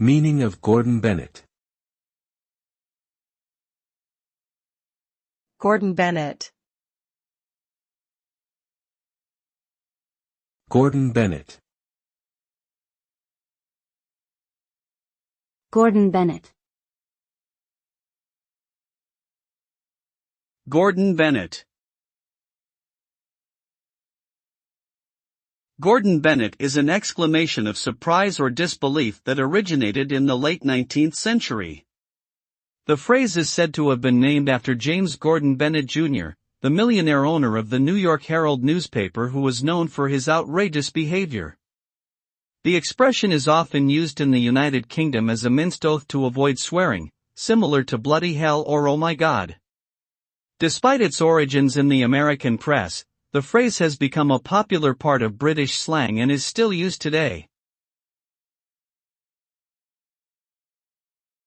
Meaning of Gordon Bennett. Gordon Bennett. Gordon Bennett. Gordon Bennett. Gordon Bennett. Gordon Bennett is an exclamation of surprise or disbelief that originated in the late 19th century. The phrase is said to have been named after James Gordon Bennett Jr., the millionaire owner of the New York Herald newspaper who was known for his outrageous behavior. The expression is often used in the United Kingdom as a minced oath to avoid swearing, similar to bloody hell or oh my God. Despite its origins in the American press, the phrase has become a popular part of British slang and is still used today.